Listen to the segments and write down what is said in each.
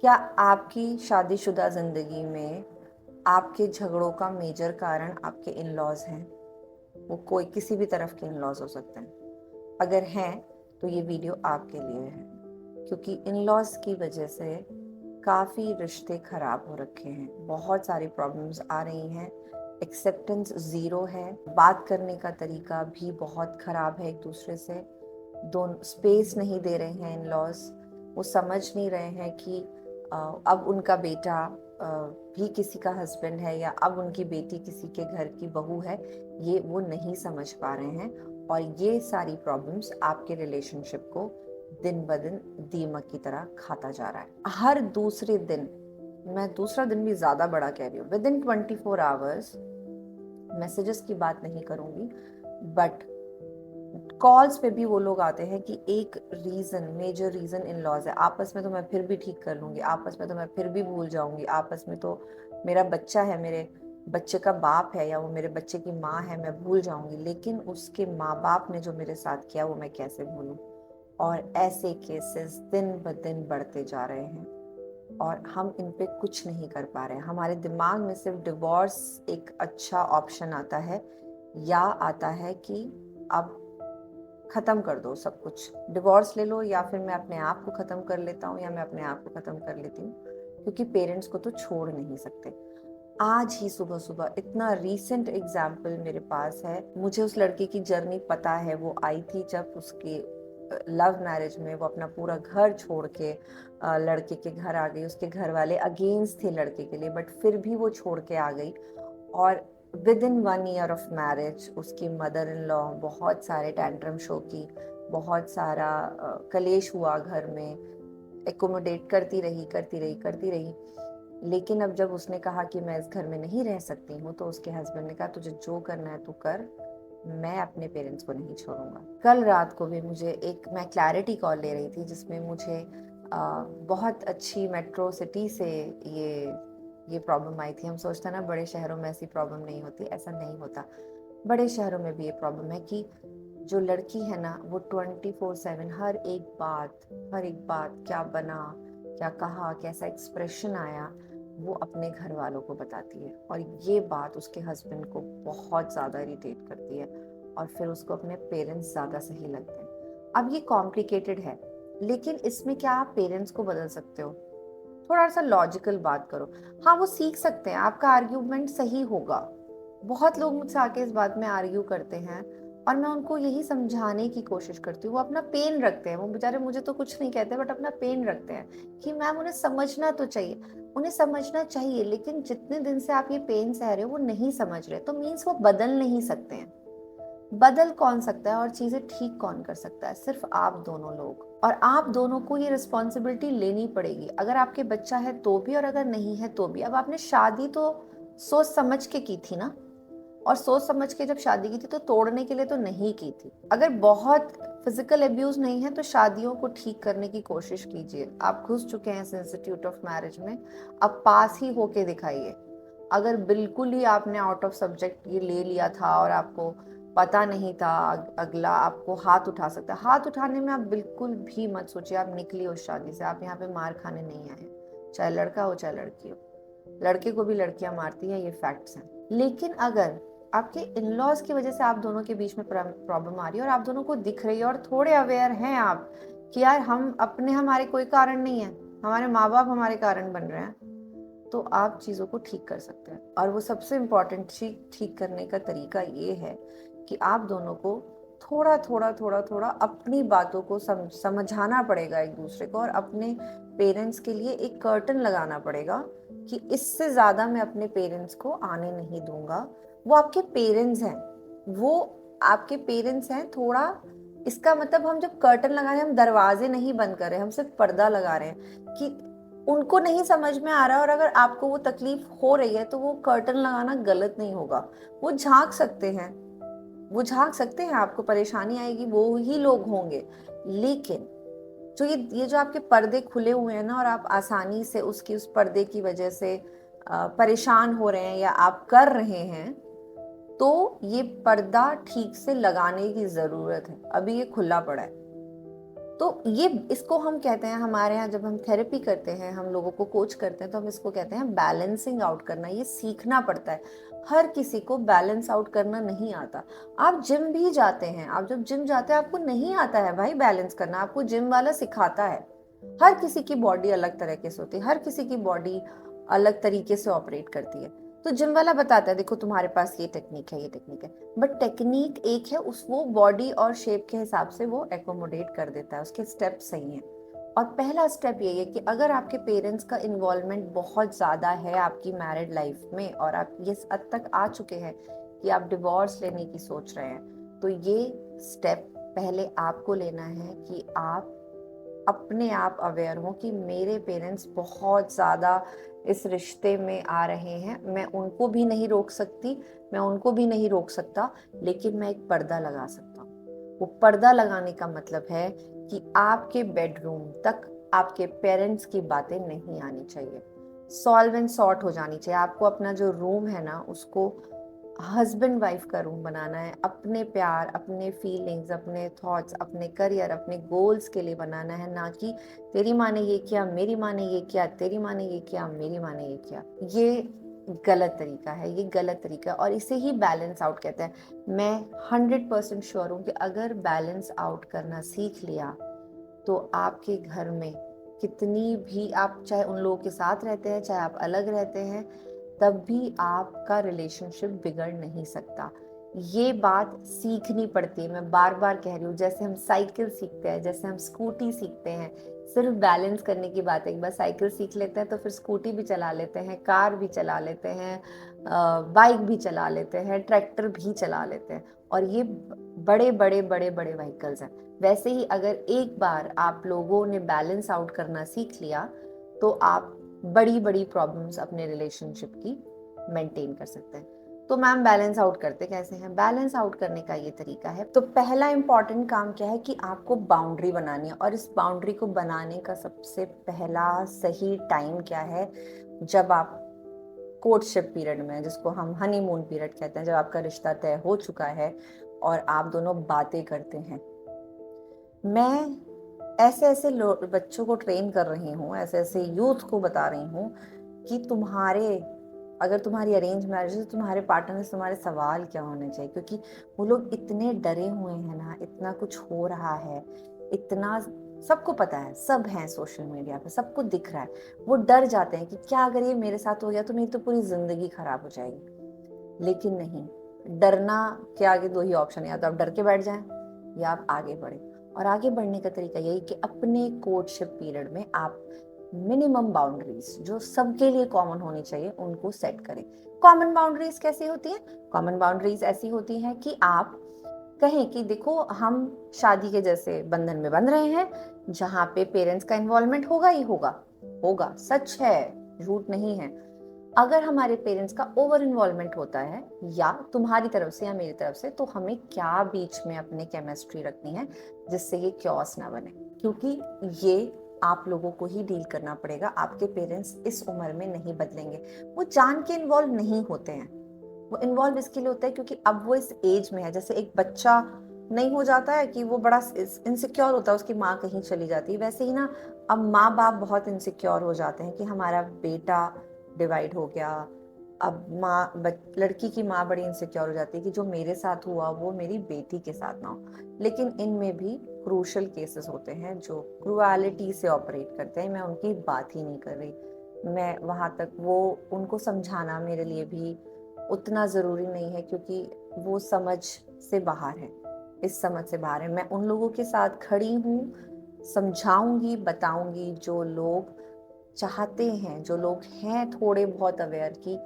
क्या आपकी शादीशुदा ज़िंदगी में आपके झगड़ों का मेजर कारण आपके इन-लॉज़ हैं? वो कोई किसी भी तरफ के इन-लॉज़ हो सकते हैं। अगर हैं, तो ये वीडियो आपके लिए है, क्योंकि इन-लॉज़ की वजह से काफ़ी रिश्ते ख़राब हो रखे हैं। बहुत सारी प्रॉब्लम्स आ रही हैं, एक्सेप्टेंस ज़ीरो है, बात करने का तरीका भी बहुत ख़राब है एक-दूसरे से। दोनों स्पेस नहीं दे रहे हैं इन-लॉज़, वो समझ नहीं रहे हैं कि अब उनका बेटा भी किसी का हस्बैंड है या अब उनकी बेटी किसी के घर की बहू है, ये वो नहीं समझ पा रहे हैं। और ये सारी प्रॉब्लम्स आपके रिलेशनशिप को दिन ब दिन दीमक की तरह खाता जा रहा है। हर दूसरे दिन, मैं दूसरा दिन भी ज़्यादा बड़ा कह रही हूँ, विद इन 24 आवर्स, मैसेजेस की बात नहीं करूँगी, बट कॉल्स पे भी वो लोग आते हैं कि एक reason, major reason in laws है। आपस में तो मैं फिर भी ठीक कर लूंगी, आपस में तो मैं फिर भी भूल जाऊंगी, आपस में तो मेरा बच्चा है, मेरे बच्चे का बाप है या वो मेरे बच्चे की माँ है, मैं भूल जाऊंगी, लेकिन उसके माँ बाप ने जो मेरे साथ किया वो मैं कैसे भूलूं। और ऐसे केसेस दिन ब दिन बढ़ते जा रहे हैं और हम इन पे कुछ नहीं कर पा रहे हैं। हमारे दिमाग में सिर्फ डिवोर्स एक अच्छा ऑप्शन आता है, या आता है कि अब खत्म कर दो सब कुछ, डिवोर्स ले लो, या फिर मैं अपने आप को खत्म कर लेता हूँ या मैं अपने आप को खत्म कर लेती हूँ, क्योंकि पेरेंट्स को तो छोड़ नहीं सकते। आज ही सुबह सुबह इतना रीसेंट एग्जाम्पल मेरे पास है, मुझे उस लड़के की जर्नी पता है। वो आई थी जब उसके लव मैरिज में वो अपना पूरा घर छोड़ के लड़के के घर आ गई। उसके घर वाले अगेंस्ट थे लड़के के लिए, बट फिर भी वो छोड़ के आ गई। और with in 1 year of marriage उसकी मदर इन लॉ बहुत सारे टैंट्रम शो की, बहुत सारा कलेश हुआ घर में, एकोमोडेट करती रही करती रही करती रही। लेकिन अब जब उसने कहा कि मैं इस घर में नहीं रह सकती हूँ, तो उसके हस्बैंड ने कहा तुझे जो करना है तू कर, मैं अपने पेरेंट्स को नहीं छोड़ूंगा। कल रात को भी मुझे एक, मैं क्लैरिटी कॉल ले रही थी जिसमें मुझे बहुत अच्छी मेट्रो सिटी से ये प्रॉब्लम आई थी। हम सोचते हैं ना बड़े शहरों में ऐसी प्रॉब्लम नहीं होती, ऐसा नहीं होता। बड़े शहरों में भी ये प्रॉब्लम है कि जो लड़की है ना, वो 24/7 हर एक बात क्या बना, क्या कहा, कैसा एक्सप्रेशन आया, वो अपने घर वालों को बताती है। और ये बात उसके हस्बैंड को बहुत ज़्यादा इरिटेट करती है, और फिर उसको अपने पेरेंट्स ज़्यादा सही लगते हैं। अब ये कॉम्प्लिकेटेड है, लेकिन इसमें क्या आप पेरेंट्स को बदल सकते हो? थोड़ा सा लॉजिकल बात करो। हाँ, वो सीख सकते हैं, आपका आर्ग्यूमेंट सही होगा। बहुत लोग मुझसे आके इस बात में आर्ग्यू करते हैं, और मैं उनको यही समझाने की कोशिश करती हूँ। वो अपना पेन रखते हैं, वो बेचारे मुझे तो कुछ नहीं कहते, बट अपना पेन रखते हैं कि मैम उन्हें समझना तो चाहिए। उन्हें समझना चाहिए, लेकिन जितने दिन से आप ये पेन सह रहे हो वो नहीं समझ रहे, तो मीन्स वो बदल नहीं सकते हैं। बदल कौन सकता है और चीजें ठीक कौन कर सकता है? सिर्फ आप दोनों लोग। और आप दोनों को ये रिस्पॉन्सिबिलिटी लेनी पड़ेगी, अगर आपके बच्चा है तो भी और अगर नहीं है तो भी। अब आपने शादी तो सोच समझ के की थी ना, और सोच समझ के जब शादी की थी तो तोड़ने के लिए तो नहीं की थी। अगर बहुत फिजिकल अब्यूज नहीं है तो शादियों को ठीक करने की कोशिश कीजिए। आप घुस चुके हैं इस इंस्टीट्यूट ऑफ मैरिज में, अब पास ही होके दिखाइए। अगर बिल्कुल ही आपने आउट ऑफ सब्जेक्ट ये ले लिया था और आपको पता नहीं था अगला आपको हाथ उठा सकता है, हाथ उठाने में आप बिल्कुल भी मत सोचिए। आप निकलिए उस शादी से, आप यहाँ पे मार खाने नहीं आए, चाहे लड़का हो चाहे लड़की हो। लड़के को भी लड़कियां मारती हैं, ये फैक्ट्स हैं। लेकिन अगर आपके इन लॉज की वजह से आप दोनों के बीच में प्रॉब्लम आ रही है और आप दोनों को दिख रही है और थोड़े अवेयर हैं आप कि यार हम अपने, हमारे कोई कारण नहीं है, हमारे माँ बाप हमारे कारण बन रहे हैं, तो आप चीज़ों को ठीक कर सकते हैं। और वो सबसे इम्पोर्टेंट चीज ठीक करने का तरीका ये है कि आप दोनों को थोड़ा थोड़ा थोड़ा थोड़ा अपनी बातों को समझाना पड़ेगा एक दूसरे को, और अपने पेरेंट्स के लिए एक कर्टन लगाना पड़ेगा कि इससे ज़्यादा मैं अपने पेरेंट्स को आने नहीं दूंगा। वो आपके पेरेंट्स हैं, वो आपके पेरेंट्स हैं। थोड़ा, इसका मतलब हम जब कर्टन लगा रहे हैं, हम दरवाजे नहीं बंद कर रहे हैं, हम सिर्फ पर्दा लगा रहे हैं कि उनको नहीं समझ में आ रहा है। और अगर आपको वो तकलीफ हो रही है तो वो कर्टन लगाना गलत नहीं होगा। वो झांक सकते हैं, वो झांक सकते हैं, आपको परेशानी आएगी, वो ही लोग होंगे। लेकिन जो ये जो आपके पर्दे खुले हुए हैं ना, और आप आसानी से उसकी उस पर्दे की वजह से परेशान हो रहे हैं या आप कर रहे हैं, तो ये पर्दा ठीक से लगाने की जरूरत है। अभी ये खुला पड़ा है, तो ये इसको हम कहते हैं, हमारे यहाँ जब हम थेरेपी करते हैं, हम लोगों को कोच करते हैं, तो हम इसको कहते हैं बैलेंसिंग आउट करना। ये सीखना पड़ता है, हर किसी को बैलेंस आउट करना नहीं आता। आप जिम भी जाते हैं, आप जब जिम जाते हैं आपको नहीं आता है भाई बैलेंस करना, आपको जिम वाला सिखाता है। हर किसी की बॉडी अलग तरीके से होती है, हर किसी की बॉडी अलग तरीके से ऑपरेट करती है। तो जिम वाला बताता है देखो तुम्हारे पास ये टेक्निक है, ये टेक्निक है, बट टेक्निक एक है, उस वो बॉडी और शेप के हिसाब से वो एकोमोडेट कर देता है, उसके स्टेप सही हैं। और पहला स्टेप यही है कि अगर आपके पेरेंट्स का इन्वॉल्वमेंट बहुत ज़्यादा है आपकी मैरिड लाइफ में, और आप ये हद तक आ चुके हैं कि आप डिवोर्स लेने की सोच रहे हैं, तो ये स्टेप पहले आपको लेना है कि आप अपने आप अवेयर हो कि मेरे पेरेंट्स बहुत ज़्यादा इस रिश्ते में आ रहे हैं, मैं उनको भी नहीं रोक सकती, मैं उनको भी नहीं रोक सकता, लेकिन मैं एक पर्दा लगा सकता हूँ। वो पर्दा लगाने का मतलब है कि आपके बेडरूम तक आपके पेरेंट्स की बातें नहीं आनी चाहिए, सॉल्व एंड सॉर्ट हो जानी चाहिए। आपको अपना जो रूम है ना, उसको हस्बैंड वाइफ का रूम बनाना है, अपने प्यार, अपने फीलिंग्स, अपने थॉट्स, अपने करियर, अपने गोल्स के लिए बनाना है, ना कि तेरी माँ ने ये किया, मेरी माँ ने ये किया, तेरी माँ ने ये किया, मेरी माँ ने ये किया। ये गलत तरीका है, ये गलत तरीका है, और इसे ही बैलेंस आउट कहते हैं। मैं 100% श्योर हूँ कि अगर बैलेंस आउट करना सीख लिया तो आपके घर में कितनी भी, आप चाहे उन लोगों के साथ रहते हैं, चाहे आप अलग रहते हैं, तब भी आपका रिलेशनशिप बिगड़ नहीं सकता। ये बात सीखनी पड़ती है, मैं बार बार कह रही हूँ। जैसे हम साइकिल सीखते हैं, जैसे हम स्कूटी सीखते हैं, सिर्फ बैलेंस करने की बात है। एक बार साइकिल सीख लेते हैं तो फिर स्कूटी भी चला लेते हैं, कार भी चला लेते हैं, बाइक भी चला लेते हैं, ट्रैक्टर भी चला लेते हैं, और ये बड़े बड़े बड़े बड़े व्हीकल्स हैं। वैसे ही अगर एक बार आप लोगों ने बैलेंस आउट करना सीख लिया तो आप बड़ी बड़ी प्रॉब्लम्स अपने रिलेशनशिप की मेंटेन कर सकते हैं। तो मैम बैलेंस आउट करते कैसे हैं? बैलेंस आउट करने का ये तरीका है। तो पहला इंपॉर्टेंट काम क्या है कि आपको बाउंड्री बनानी है, और इस बाउंड्री को बनाने का सबसे पहला सही टाइम क्या है? जब आप कोर्टशिप पीरियड में, जिसको हम हनीमून पीरियड कहते हैं, जब आपका रिश्ता तय हो चुका है और आप दोनों बातें करते हैं। मैं ऐसे ऐसे बच्चों को ट्रेन कर रही हूँ, ऐसे ऐसे यूथ को बता रही हूँ कि अगर तुम्हारी अरेंज मैरिज है तो तुम्हारे पार्टनर से तुम्हारे सवाल क्या होने चाहिए, क्योंकि वो लोग इतने डरे हुए हैं ना, इतना कुछ हो रहा है, इतना सबको पता है, सब हैं सोशल मीडिया पे, सबको दिख रहा है। वो डर जाते हैं कि क्या अगर ये मेरे साथ हो गया तो मेरी तो पूरी जिंदगी खराब हो जाएगी। लेकिन नहीं, डरना के आगे दो ही ऑप्शन है, या तो आप डर के बैठ जाएं या आप आगे बढ़े। और आगे बढ़ने का तरीका यही कि अपने कोर्टशिप पीरियड में आप मिनिमम बाउंड्रीज जो सबके लिए कॉमन होनी चाहिए उनको सेट करें। कॉमन बाउंड्रीज कैसी होती है? कॉमन बाउंड्रीज ऐसी होती हैं कि आप कहें कि देखो, हम शादी के जैसे बंधन में बंध रहे हैं जहाँ पे पेरेंट्स का इन्वॉल्वमेंट होगा ही होगा, होगा, सच है, झूठ नहीं है। अगर हमारे पेरेंट्स का ओवर इन्वॉल्वमेंट होता है, या तुम्हारी तरफ से या मेरी तरफ से, तो हमें क्या बीच में अपने केमिस्ट्री रखनी है जिससे ये क्योस ना बने, क्योंकि ये आप लोगों को ही डील करना पड़ेगा। आपके पेरेंट्स इस उम्र में नहीं बदलेंगे, वो जान के इन्वॉल्व नहीं होते हैं। वो इन्वॉल्व इसके लिए होता है क्योंकि अब वो इस एज में है, जैसे एक बच्चा नहीं हो जाता है कि वो बड़ा इनसिक्योर होता है, उसकी माँ कहीं चली जाती है, वैसे ही ना अब माँ बाप बहुत इनसिक्योर हो जाते हैं कि हमारा बेटा डिवाइड हो गया। अब लड़की की माँ बड़ी इनसिक्योर हो जाती है कि जो मेरे साथ हुआ वो मेरी बेटी के साथ ना हो। लेकिन इनमें भी क्रूशल केसेस होते हैं जो क्रूएलिटी से ऑपरेट करते हैं, मैं उनकी बात ही नहीं कर रही। मैं वहां तक वो उनको समझाना मेरे लिए भी उतना ज़रूरी नहीं है, क्योंकि वो समझ से बाहर है, इस समझ से बाहर है। मैं उन लोगों के साथ खड़ी हूँ, समझाऊंगी, बताऊंगी, जो लोग चाहते हैं, जो लोग हैं थोड़े बहुत अवेयर कि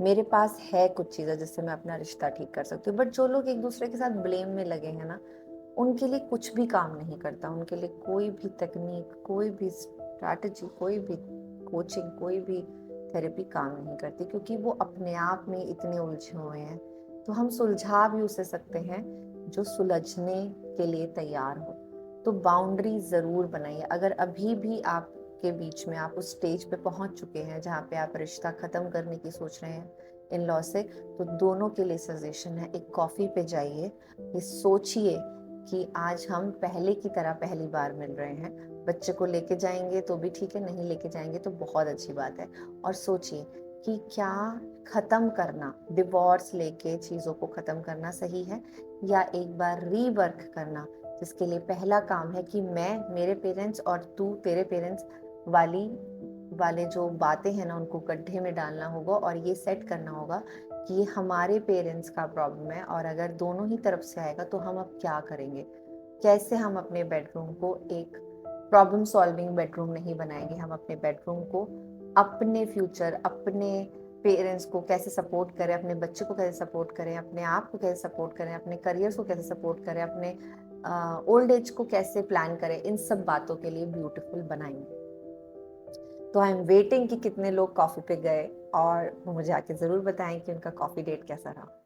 मेरे पास है कुछ चीज़ें जिससे मैं अपना रिश्ता ठीक कर सकती हूँ। बट जो लोग एक दूसरे के साथ ब्लेम में लगे हैं ना, उनके लिए कुछ भी काम नहीं करता, उनके लिए कोई भी तकनीक, कोई भी स्ट्रैटेजी, कोई भी कोचिंग, कोई भी थेरेपी काम नहीं करती, क्योंकि वो अपने आप में इतने उलझे हुए हैं। तो हम सुलझा भी उसे सकते हैं जो सुलझने के लिए तैयार हो। तो बाउंड्री ज़रूर बनाइए। अगर अभी भी आप के बीच में आप उस स्टेज पे पहुंच चुके हैं जहाँ पे आप रिश्ता खत्म करने की सोच रहे हैं इन लॉ से, तो दोनों के लिए सजेशन है, एक कॉफी पे जाइए, ये सोचिए कि आज हम पहले की तरह पहली बार मिल रहे हैं। बच्चे को लेके जाएंगे तो भी ठीक है, नहीं लेके जाएंगे तो बहुत अच्छी बात है। और सोचिए कि क्या खत्म करना, डिवोर्स लेके चीज़ों को खत्म करना सही है, या एक बार रीवर्क करना, जिसके लिए पहला काम है कि मैं, मेरे पेरेंट्स और तू तेरे पेरेंट्स वाली वाले जो बातें हैं ना, उनको गड्ढे में डालना होगा और ये सेट करना होगा कि ये हमारे पेरेंट्स का प्रॉब्लम है, और अगर दोनों ही तरफ से आएगा तो हम अब क्या करेंगे, कैसे हम अपने बेडरूम को एक प्रॉब्लम सॉल्विंग बेडरूम नहीं बनाएंगे, हम अपने बेडरूम को अपने फ्यूचर, अपने पेरेंट्स को कैसे सपोर्ट करें, अपने बच्चे को कैसे सपोर्ट करें, अपने आप को कैसे सपोर्ट करें, अपने करियर को कैसे सपोर्ट करें, अपने ओल्ड एज को कैसे प्लान करें, इन सब बातों के लिए ब्यूटीफुल बनाएंगे। तो आई एम वेटिंग कि कितने लोग कॉफ़ी पे गए और वो मुझे आके ज़रूर बताएं कि उनका कॉफ़ी डेट कैसा रहा।